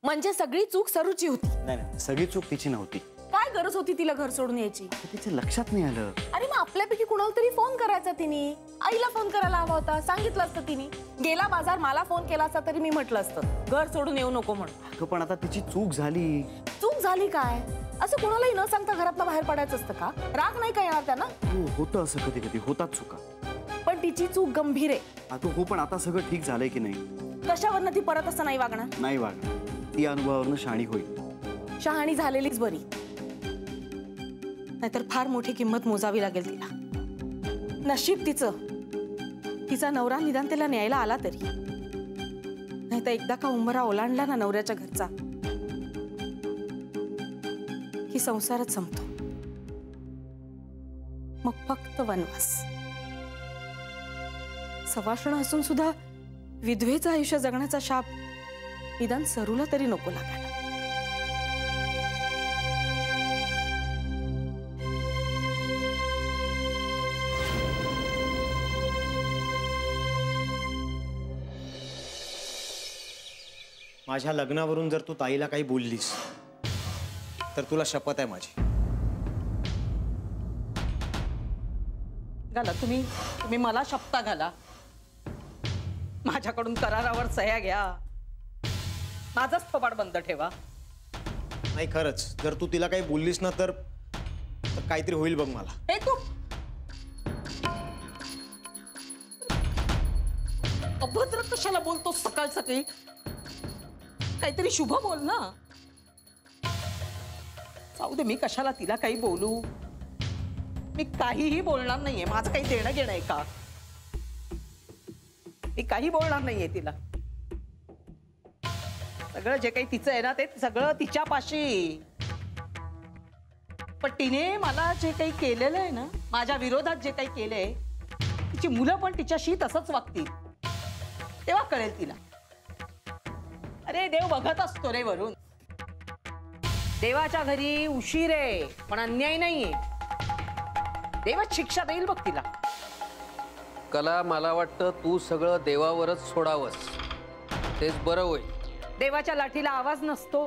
म्हणजे सगळी चूक सरूची होती? नाही, सगळी चूक तिची नव्हती. काय गरज होती तिला घर सोडून यायची? तिच्या लक्षात नाही आलं. अरे मग आपल्यापैकी कुणाला तरी फोन करायचा तिने. आईला फोन करायला हवा होता, सांगितलं असतं तिने. गेला बाजार, मला फोन केला असता तरी मी म्हटलं असतं घर सोडून येऊ नको म्हणून. अगं पण आता तिची चूक झाली. चूक झाली काय? असं कोणालाही न सांगता घरातनं बाहेर पडायचं असतं का? राग नाही का येणार त्यांना? हो, होतं असं कधी कधी, होतात चुका. पण तिची चूक गंभीर आहे. अगं हो, पण आता सगळं ठीक झालंय की नाही? कशावरनं ती परत असं नाही वागणार? नाही वागणार. ती अनुभवावरनं शहाणी होईल. शहाणी झालेलीच बरी, नाहीतर फार मोठी किंमत मोजावी लागेल तिला. नशीब तिचा नवरा निदान तिला न्यायला आला तरी. नाही तर एकदा का उंबरा ओलांडला ना नवऱ्याच्या घरचा की संसारच संपतो. मग फक्त वनवास. सवाष्ण असून सुद्धा विधवेचं आयुष्य जगण्याचा शाप निदान सरूला तरी नको लागायला. माझ्या लग्नावरून जर तू ताईला काही बोललीस तर तुला शपथ आहे माझी. घाला तुम्ही मला शपथा घाला. माझ्याकडून करारावर सह्या घ्या. माझाच थोबाड बंद ठेवा. नाही खरंच, जर तू तिला काही बोललीस ना तर काहीतरी होईल बघ मला. हे तू अभद्र कशाला बोलतो सकाळ सकाळी? काहीतरी शुभ बोल ना. जाऊ दे, मी कशाला तिला काही बोलू. मी काहीही बोलणार नाहीये. माझं काही देणं घेणं आहे का? मी काही बोलणार नाहीये तिला. सगळं जे काही तिचं आहे ना ते सगळं तिच्यापाशी. पण तिने मला जे काही केलेलं आहे ना, माझ्या विरोधात जे काही केलंय, तिची मुलं पण तिच्याशी तसंच वागतील. तेव्हा कळेल तिला. अरे देव बघत असतो रे वरून. देवाच्या घरी उशीर आहे पण अन्याय नाहीये. देवच शिक्षा देईल बघ तिला. कला, मला वाटतं तू सगळं देवावरच सोडावंस, तेच बरं होईल. देवाच्या लाठीला आवाज नसतो.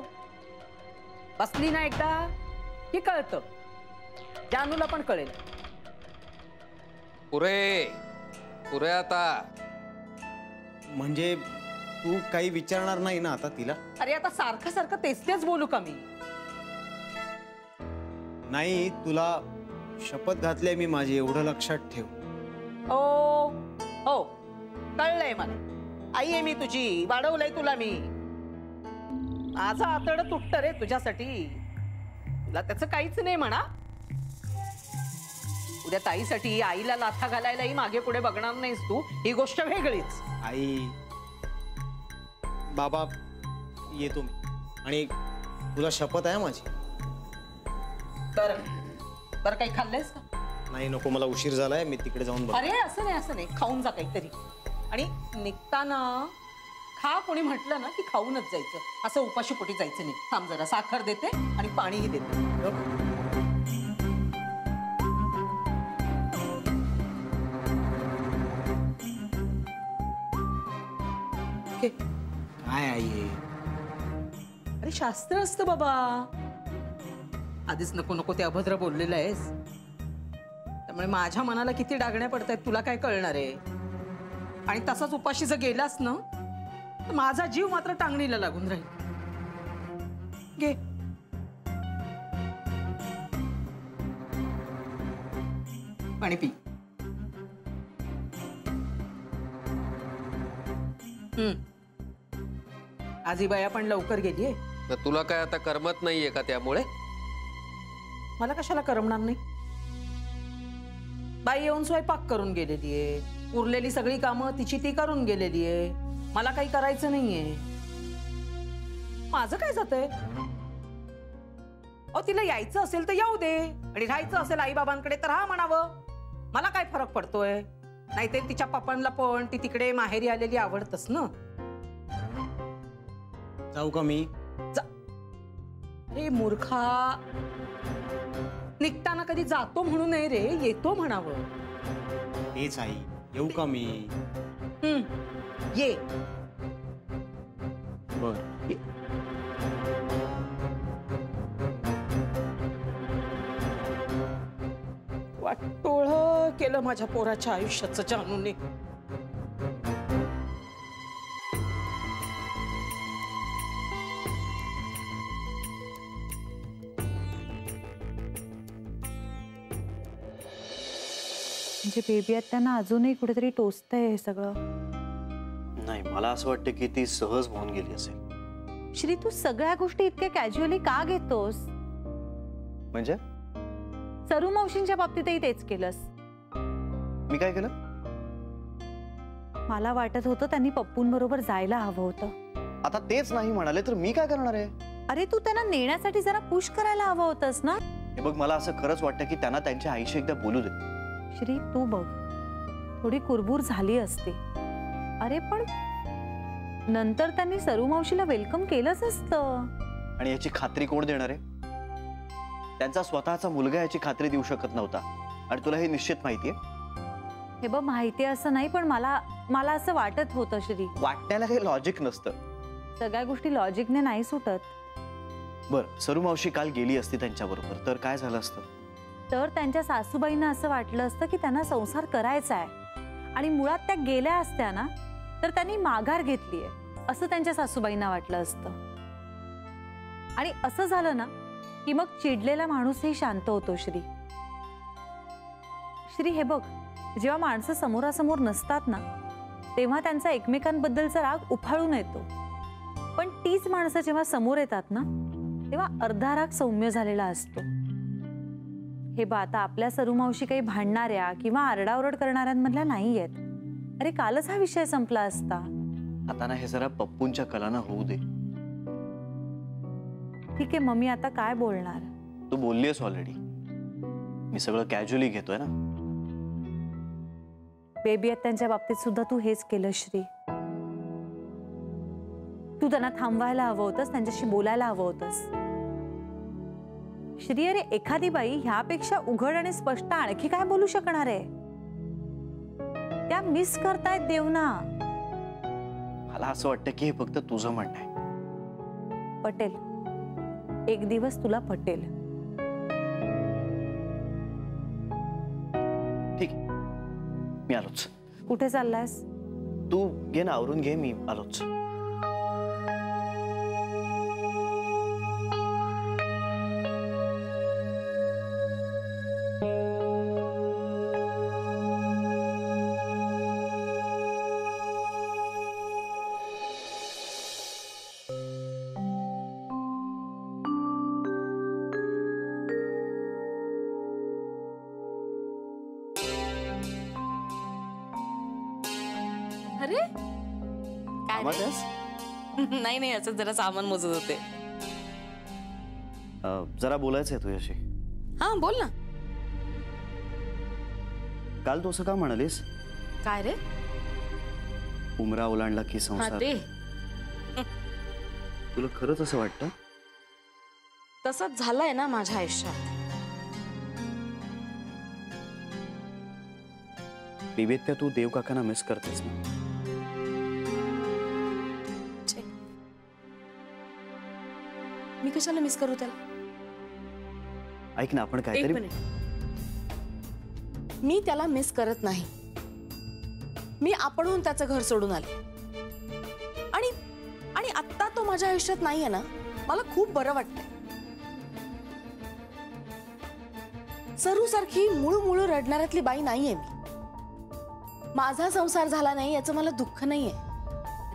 बसली ना एकदा की कळतं. जानूला पण कळेल. पुरे आता. म्हणजे तू काही विचारणार नाही ना आता तिला? अरे आता सारखं सारखं तेच बोलू का मी? नाही, तुला शपथ घातली मी माझी, एवढं लक्षात ठेव. हो कळलंय मला. आई आहे मी तुझी. वाढवलंय तुला मी. माझं आतड तुटत रे तुझ्यासाठी. तुला त्याचं काहीच नाही म्हणा. उद्या ताईसाठी आईला लाथा घालायलाही मागे पुढे बघणार नाहीस तू. ही गोष्ट वेगळीच. आई बाबा येतो मी. आणि तुला शपथ आहे माझी. बरं काही खाल्लंयस का? नाही नको, मला उशीर झालाय. मी तिकडे जाऊन बघ. अरे असं नाही, खाऊन जा काहीतरी. आणि निघताना खा कोणी म्हटलं ना की खाऊनच जायचं. असं उपाशी पोटी जायचं नाही. थांब जरा, साखर देते आणि पाणीही देते. काय आई? अरे शास्त्र असतं बाबा. आधीच नको नको ते अभद्र बोललेलं आहेस. त्यामुळे माझ्या मनाला किती डागण्या पडतायत तुला काय कळणार आहे. आणि तसाच उपाशी जर गेलास ना तर माझा जीव मात्र टांगणीला लागून राहील. घे. पाणी पी. आजी बाया पण लवकर गेलीये. तर तुला काय आता करमत नाहीये का त्यामुळे? मला कशाला करमणार नाही. बाई येऊन स्वयंपाक करून गेलेली आहे. उरलेली सगळी कामं तिची ती करून गेलेली आहे. मला काही करायचं नाहीये. माझं काय जातंय? अहो तिला यायचं असेल तर येऊ दे आणि राहायचं असेल आई बाबांकडे तर हा म्हणावं. मला काय फरक पडतोय? नाहीतर तिच्या पप्पांना पण ती तिकडे माहेरी आलेली आवडतच ना. जाऊ का मी? अरे मूर्खा, निघताना कधी जातो म्हणू नये रे, येतो म्हणावं. तेच आई, येऊ का मी? ये. बर. वाटोळ केलं माझ्या पोराच्या आयुष्याचं जानूने. म्हणजे बेबी त्यांना अजूनही कुठेतरी टोचतंय हे सगळं. नाही, मला असं वाटतं की ती सहज होऊन गेली असेल. श्री, तू सगळ्या गोष्टी इतक्या कॅज्युअली का घेतोस? म्हणजे सरू मावशींच्या बाबतीतही तेच केलंस. मी काय केलं? मला वाटत होतं त्यांनी पप्पूंबरोबर जायला हवं होतं. आता तेच नाही म्हणाले तर मी काय करणार आहे? अरे, तू त्यांना नेण्यासाठी जरा पुश करायला हवं होतंस ना. हे बघ, मला असं खरंच वाटतं की त्यांना त्यांच्या आईशी एकदा बोलू दे. श्री, तू बघ, थोडी कुरबूर झाली असते. अरे पण नंतर त्यांनी सरू मावशीला वेलकम केलंच असतं. आणि याची खात्री कोण देणार आहे? त्यांचा स्वतःचा मुलगा याची खात्री देऊ शकत नव्हता. आणि तुला हे निश्चित माहितीये? हे बघ, माहिती असं नाही, पण मला असं वाटत होतं श्री. वाटण्याला काही लॉजिक नसतं. सगळ्या गोष्टी लॉजिकने नाही सुटत. बर, सरू मावशी काल गेली असती त्यांच्याबरोबर तर काय झालं असतं? तर त्यांच्या सासूबाईंना असं वाटलं असतं की त्यांना संसार करायचा आहे आणि मुळात त्या गेल्या असत्या ना तर त्यांनी माघार घेतलीये असं त्यांच्या सासूबाईंना वाटलं असतं. आणि असं झालं ना की मग चिडलेला माणूसही शांत होतो. श्री, हे बघ, जेव्हा माणसं समोरासमोर नसतात ना तेव्हा त्यांचा एकमेकांबद्दलचा राग उफाळून येतो. पण तीच माणसं जेव्हा समोर येतात ना तेव्हा अर्धा राग सौम्य झालेला असतो. हे बा, आता आपल्या सरू मावशी काही भांडणाऱ्या किंवा आरडाओरड करणाऱ्यांमधल्या नाही आहेत. अरे, कालच हा विषय संपला असता. आता ना हे जरा पप्पूंच्या कलानं होऊ दे. ठीक आहे, मम्मी आता काय बोलणार? तू बोललीस ऑलरेडी. मी सगळं कॅज्युअली घेतोय ना. बेबी त्यांच्या बाबतीत सुद्धा तू हेच केलं श्री. तू त्यांना थांबवायला हवं होतंस, त्यांच्याशी बोलायला हवं होतंस. श्री, अरे एखादी बाई ह्यापेक्षा उघड आणि स्पष्ट आणखी काय बोलू शकणार आहे? त्या मिस करतायत देवना. मला असं वाटतं की हे फक्त तुझं म्हणणं आहे. पटेल, एक दिवस तुला पटेल. ठीक आहे, मी आलोच. कुठे चाललायस? तू घे ना, आवरून घे, मी आलोच. अरे काय रे? नाही नाही, असं जरा सामान मोजत होते. जरा बोलायचंय तुझ्याशी. हा, बोल ना. काल तू असं का म्हणालीस? काय रे? उमरा ओलांडला की हा, संसार. ते तुला खरंच असं वाटतं? तसंच झालंय ना माझ्या आयुष्यात. बेबीत्या, तू देव काकांना मिस करतेस ना? मी कशाला मिस करू त्याला? ऐक ना, आपण एक काहीतरी. मिनिट. मी त्याला मिस करत नाही. मी आपणहून त्याचं घर सोडून आले आणि आणि आता तो माझ्या आयुष्यात नाहीये ना, मला खूप बरं वाटतंय. सरू सारखी मुळू मुळू रडणाऱ्यातली बाई नाहीये मी. माझा संसार झाला नाही याचं मला दुःख नाहीये,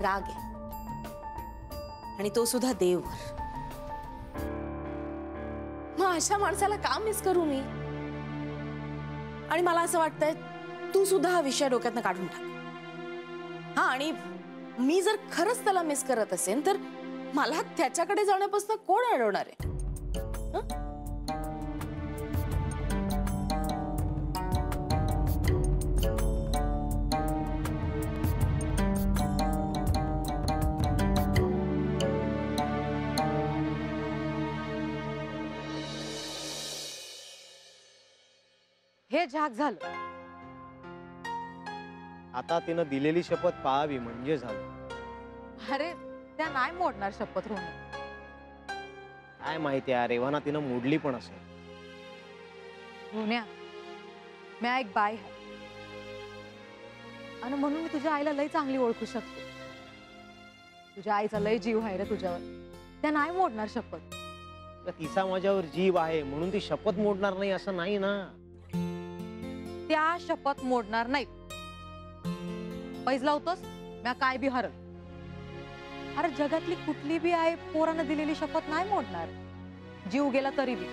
राग आहे. आणि तो सुद्धा देववर. मग अशा माणसाला का मिस करू मी? आणि मला असं वाटतंय तू सुद्धा हा विषय डोक्यातनं काढून टाक. हा, आणि मी जर खरंच त्याला मिस करत असेल तर मला त्याच्याकडे जाण्यापासून कोण अडवणार आहे? हे झाक झालं. आता तिनं दिलेली शपथ पाळावी म्हणजे झालं. अरे त्या नाही मोडणार शपथ रोहन. काय माहिती आहे रेवाना तिनं मोडली पण असेल. रोन्या मी एक बाय आहे आणि म्हणून मी तुझ्या आईला लय चांगली ओळखू शकते. तुझ्या आईचा लय जीव आहे रे तुझ्यावर. त्या नाही मोडणार शपथ. तिचा माझ्यावर जीव आहे म्हणून ती शपथ मोडणार नाही असं नाही ना. त्या शपथ मोडणार नाहीत. पैज लावतोस म्या काय बी हरल. अरे जगातली कुठली बी आई पोरानं दिलेली शपथ नाही मोडणार, जीव गेला तरी बी.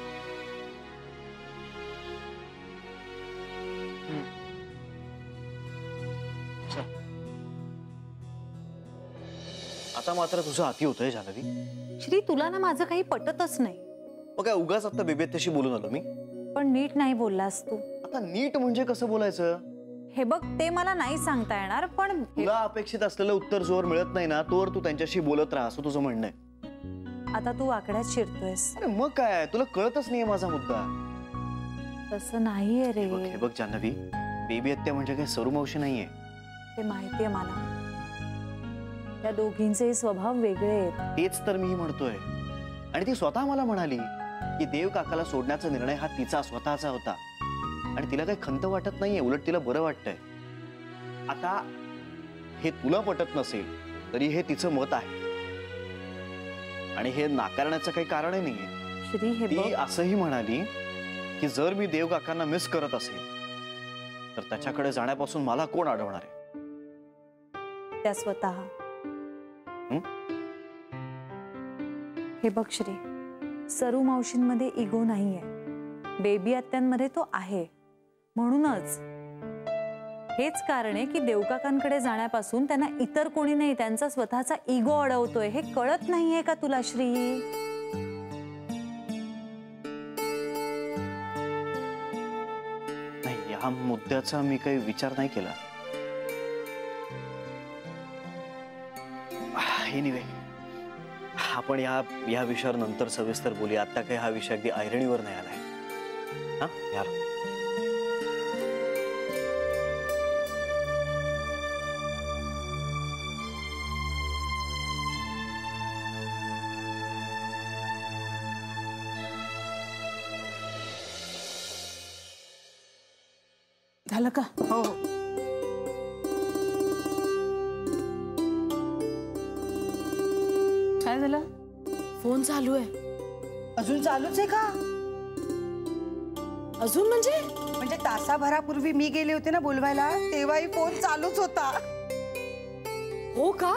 आता मात्र तुझं अति होतंय जान्हवी. श्री तुला ना माझं काही पटतच नाही. मग काय उगाच आता बेबेत्याशी बोलून आलो मी. पण नीट नाही बोललास तू. आता नीट म्हणजे कसं बोलायचं हे बघ ते मला नाही सांगता येणार पण तुला अपेक्षित असलेलं उत्तर जोर मिळत नाही ना तोवर तू त्यांच्याशी बोलत राहा असं तुझं म्हणणं आहे. आता तू आकड्यात शिरतोयस. अरे मग काय तुला कळतच नाहीये माझा मुद्दा. तसं नाहीये रे. हे बघ जान्हवी, बेबी हत्या म्हणजे काही सरू मावशी नाहीये. ते माहितीये मला. त्या दोघींचे स्वभाव वेगळे आहेत. तेच तर मी म्हणतोय. आणि ती स्वतः मला म्हणाली की देव काकाला सोडण्याचा निर्णय हा तिचा स्वतःचा होता आणि तिला काही खंत वाटत नाहीये, उलट तिला बरं वाटतंय. आता हे तुला पटत नसेल तरी हे तिचं मत आहे आणि हे नाकारण्याचं काही कारणही नाहीये. श्री हे ती बघ असंही म्हणाली की जर मी देव काकांना मिस करत असेल तर त्याच्याकडे जाण्यापासून मला कोण अडवणार आहे. त्या स्वतः. हे बघ श्री, सरू मावशींमध्ये इगो नाहीये, बेबी आत्यांमध्ये तो आहे. म्हणूनच हेच कारण आहे की देवकाकांकडे जाण्यापासून त्यांना इतर कोणी नाही त्यांचा स्वतःचा इगो अडवतोय. हे कळत नाहीये का तुला श्री? नाही, या मुद्द्याचा मी काही विचार नाही केला. एनिवे, आपण या विषयावर नंतर सविस्तर बोलूया. आता काही हा विषय अगदी ऐरणीवर नाही आलाय. हा यार, झालं का? हो काय झालं? फोन चालू आहे. अजून चालूच आहे का? अजून म्हणजे म्हणजे तासाभरापूर्वी मी गेले होते ना बोलवायला तेव्हाही फोन चालूच होता. हो का?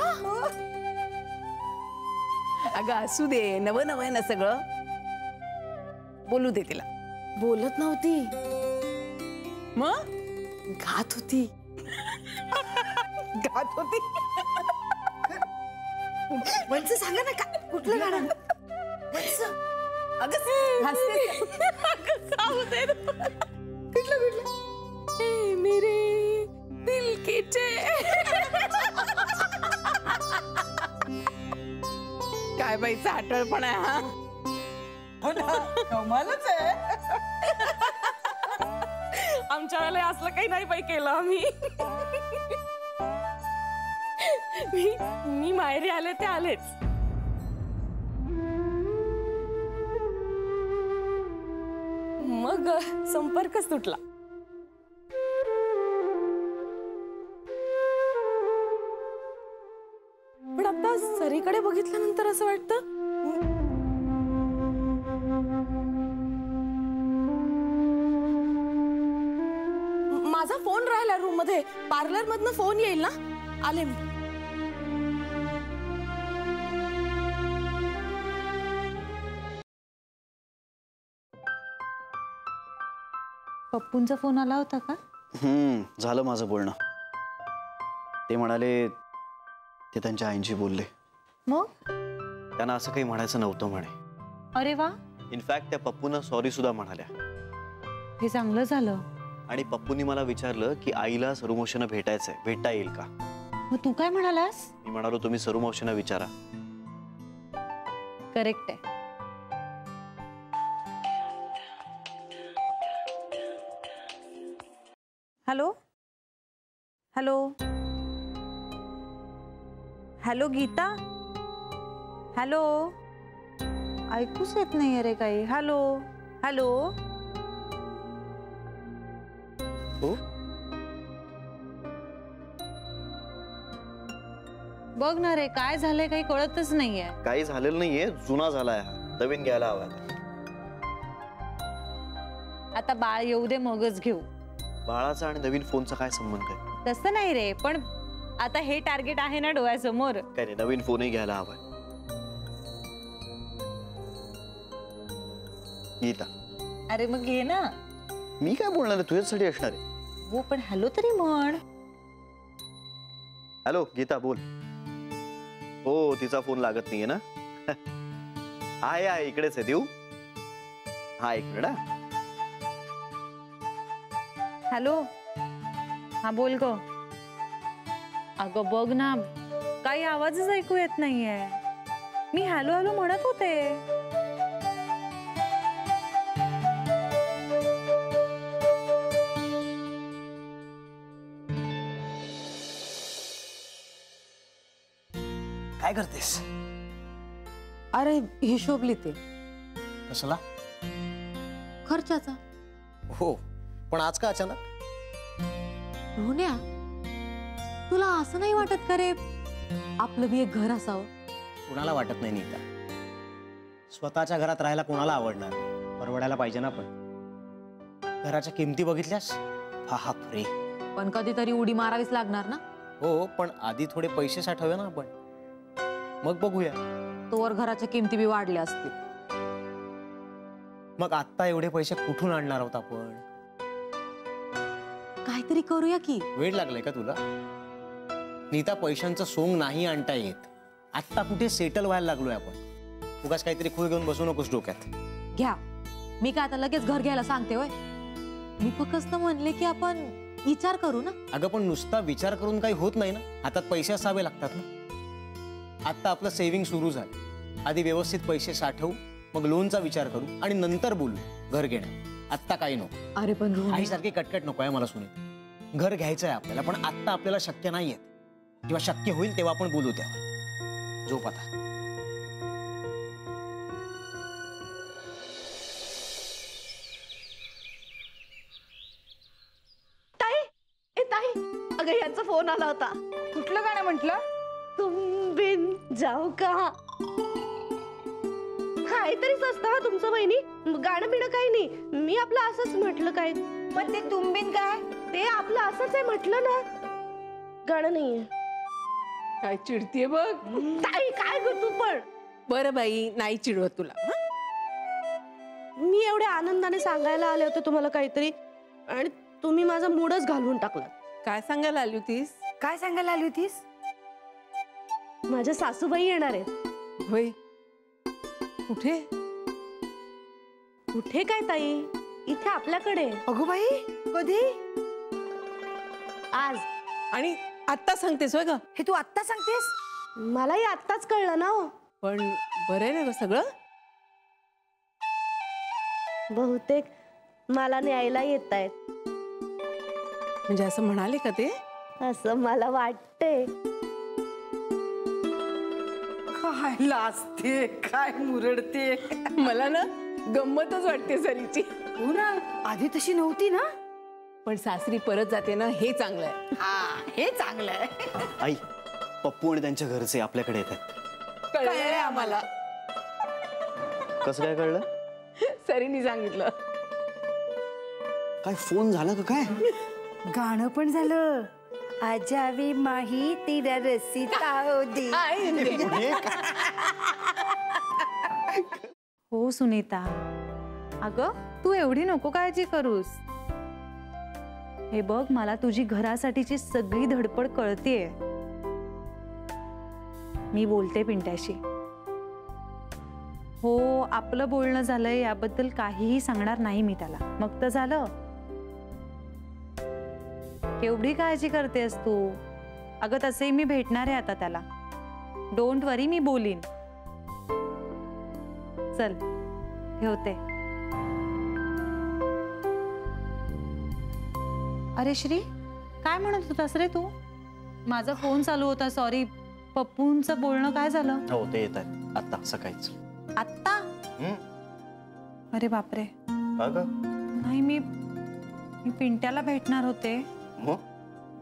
अगं असू दे, नवं नवं आहे ना सगळं. बोलू दे तिला. बोलत नव्हती मग गात होती. गात होती. म्हणजे सांगा ना का कुठलं गाणं? अगं हसते. सांगू दे ना. कुठलं? ए मेरे दिल की काय बाई चाटळ पण आहे हा. हो ना, कमालच आहे. आमच्या वेळेला असलं काही नाही बाई केलं आम्ही. मी माहेरी आले ते आलेच. मग संपर्कच तुटला. पण आता सरीकडे बघितल्यानंतर असं वाटतं माझा फोन राहिला रूम मध्ये. पार्लर मधनं फोन येईल ना, आले मी. पप्पूंचा फोन आला होता का? झालं माझं बोलणं. ते म्हणाले ते त्यांच्या आईंशी बोलले. मग त्यांना असं काही म्हणायचं नव्हतं म्हणे. अरे वा, इनफॅक्ट त्या पप्पूंना सॉरी सुद्धा म्हणाल्या. हे चांगलं झालं. आणि पप्पूंनी मला विचारलं की आईला सरुमावशींना भेटायचंय, भेटता येईल का? मग तू काय म्हणालास? मी म्हणालो तुम्ही सरुमावशींना विचारा. करेक्ट आहे. Hello hello hello Geeta, hello, ऐकूच येत नाहीये रे काही. Hello hello. हो बघ ना रे, काय झालंय काही कळतच नाहीये. काही झालेलं नाहीये, जुना झालाय हा, नवीन घ्यायला हवा. आता बाळ येऊ दे मगच घेऊ. बाळाचा आणि नवीन फोनचा काय संबंध आहे? तसं नाही रे, पण आता हे टार्गेट आहे ना डोळ्यासमोर. काय नाही, नवीन फोनही घ्यायला हवाय. गीता, अरे मग घे ना. मी काय बोलणार आहे, तुझ्यासाठी असणार आहे. हो पण हॅलो तरी म्हण. हॅलो गीता, बोल. हो, तिचा फोन लागत नाहीये ना. आहे इकडेच आहे, देऊ? हा, एक मिनिट. हॅलो, हा बोल ग. अगं बघ ना, काही आवाजच ऐकू येत नाहीये. मी हॅलो हॅलो म्हणत होते. काय करतेस? अरे हिशोब लिहिते कसला? खर्चाचा. हो, पण आज का अचानक? रोहन्या, तुला असं नाही वाटत का रे आपलं बी एक घर असावं? कुणाला वाटत नाही नीता. स्वतःच्या घरात राहायला कोणाला आवडणार? परवडायला पाहिजे ना. पण घराच्या किमती बघितल्यास? बाप रे. पण कधीतरी उडी मारावीच लागणार ना. हो, पण आधी थोडे पैसे साठवूया ना आपण, मग बघूया. तोवर घराच्या किमती बी वाढल्या असतील. मग आत्ता एवढे पैसे कुठून आणणार आहोत आपण? काहीतरी करूया की. वेळ लागलाय का तुला? नीता, पैशांचं सोंग नाही आणता येत. आत्ता कुठे सेटल व्हायला लागलोय आपण. उगाच काहीतरी खूळ घेऊन बसू नकोस डोक्यात. घ्या, मी काय आता लगेच घर घ्यायला सांगते होय. मी फक्त म्हणले की आपण विचार करू ना. अगं पण नुसता विचार करून काही होत नाही ना. हातात पैसे असावे लागतात ना. आता आपलं सेव्हिंग सुरू झालं. आधी व्यवस्थित पैसे साठवू, मग लोनचा विचार करू आणि नंतर बोलू घर घेण्यात. आत्ता काही नको. अरे पण रोहन्या, आईसारखी कटकट नको आहे मला सुने. घर घ्यायचं आहे आपल्याला, पण आत्ता आपल्याला शक्य नाहीये. जेव्हा शक्य होईल तेव्हा आपण बोलू. तेव्हा झोप आता. ताई, अगं यांचा फोन आला होता. कुठलं गाणं म्हटलं? तुम बिन जाऊ का. काहीतरीच असतं हा तुमचं बहिणी. गाणं बिणं काही नाही. मी आपलं असंच म्हटलं. काय पण ते तुंबीन काय? ते आपलं असंच आहे म्हटलं ना. गाणं नाहीये. काय चिडतीये बघ. ताई काय ग तू पण. बरं बाई, नाही चिडवत तुला. मी एवढ्या आनंदाने सांगायला आले होते तुम्हाला काहीतरी, आणि तुम्ही माझा मूडच घालवून टाकला. काय सांगायला आली होतीस? काय सांगायला आली होतीस? माझ्या सासूबाई येणार आहेत. होय, कुठे? कुठे काय ताई, इथे आपल्याकडे. अगो बाई, कधी? आज. आणि आत्ता सांगतेस होय ग? हे तू आत्ता सांगतेस? मलाही आत्ताच कळलं ना हो. पण बरं आहे ना ग सगळं? बहुतेक मला न्यायला येत आहेत, म्हणजे असं म्हणाले का ते? असं मला वाटतंय. काय लाजते, काय मुरडते. मला ना गंमतच वाटते सरीची. हो ना, आधी तशी नव्हती ना. पण सासरी परत जाते ना, हे चांगलं आहे. हा, हे चांगलं आहे. आई, पप्पू आणि त्यांच्या घरचे आपल्याकडे येतात. कळलं रे आम्हाला. कसं काय कळलं? सरीनी सांगितलं. काय फोन झाला का काय? गाणं पण झालं. आजावी माही तिला रसिता होती. हो सुनीता, अगं तू एवढी नको काळजी करूस. हे बघ, मला तुझी घरासाठीची सगळी धडपड कळतीये. मी बोलते पिंट्याशी. हो, आपलं बोलणं झालंय याबद्दल काहीही सांगणार नाही मी त्याला. मग तर झालं. केवढी काळजी करतेस तू. अगं तसेही मी भेटणार आहे आता त्याला. डोंट वरी, मी बोलीन. चल ठेवते. अरे श्री, काय म्हणत होतास रे तू? माझा फोन चालू होता, सॉरी. पप्पूंचं बोलणं काय झालं? हो ते येत आहेत आता सकाळीच. आत्ता? अरे बापरे. का ग? नाही, मी पिंट्याला भेटणार होते. मग?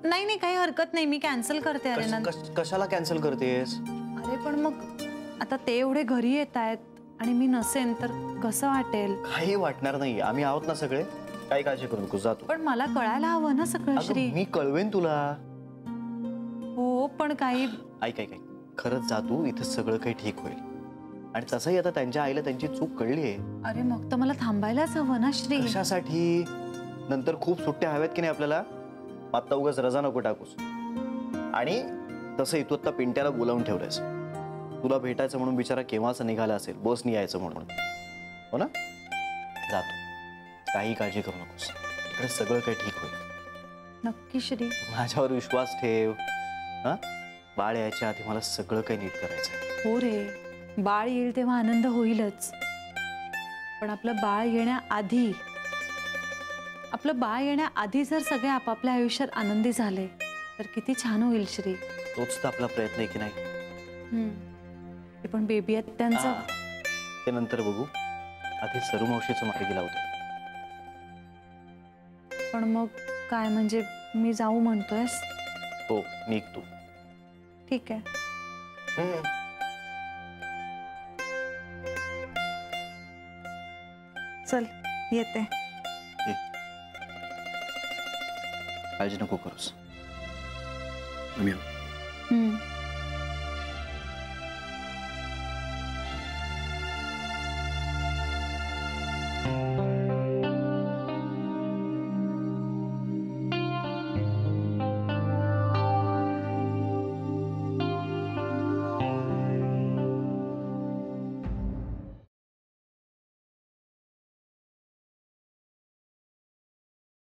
नाही काही हरकत नाही, मी कॅन्सल करते. अरे कशाला कॅन्सल करतेस? अरे पण मग आता ते एवढे घरी येत आहेत आणि मी नसेन तर कसं वाटेल? काही वाटणार नाही, आम्ही आहोत ना सगळे, काही काळजी करू नको, जातो. पण मला कळायला हवं ना सगळं श्री. मी कळवेन तुला. हो पण काही ऐक ऐक ऐक, खरंच जा तू, इथं सगळं काही ठीक होईल. आणि तसंही आता त्यांच्या आईला त्यांची चूक कळली आहे. अरे मग तर मला थांबायलाच हवं ना श्री. कशासाठी? नंतर खूप सुट्ट्या हव्यात की नाही आपल्याला, आता उगाच रजा नको टाकूस. आणि तसंही तू आता पिंट्याला बोलावून ठेवलंयस, तुला भेटायचं म्हणून बिचारा केव्हाच निघाला असेल, बसनी यायचं म्हणून, हो ना? जातो, काही काळजी करू नकोस, इकडे सगळं काही ठीक होईल. नक्की श्री, माझ्यावर विश्वास ठेव. हा, बाळ यायच्या आधी मला सगळं काही नीट करायचं. हो रे, बाळ येईल तेव्हा आनंद होईलच, पण आपलं बाळ येण्याआधी जर सगळे आपापल्या आयुष्यात आनंदी झाले तर किती छान होईल श्री. तोच तर आपला प्रयत्न आहे की नाही? ते पण बेबी आहेत त्यांचं. ते नंतर बघू, आधी सरू मावशीचं मार्गी लावतो. पण मग काय, म्हणजे मी जाऊ म्हणतोयस? हो, निघ तू. ठीक आहे. चल येते. काळजी नको करूस. हम्म.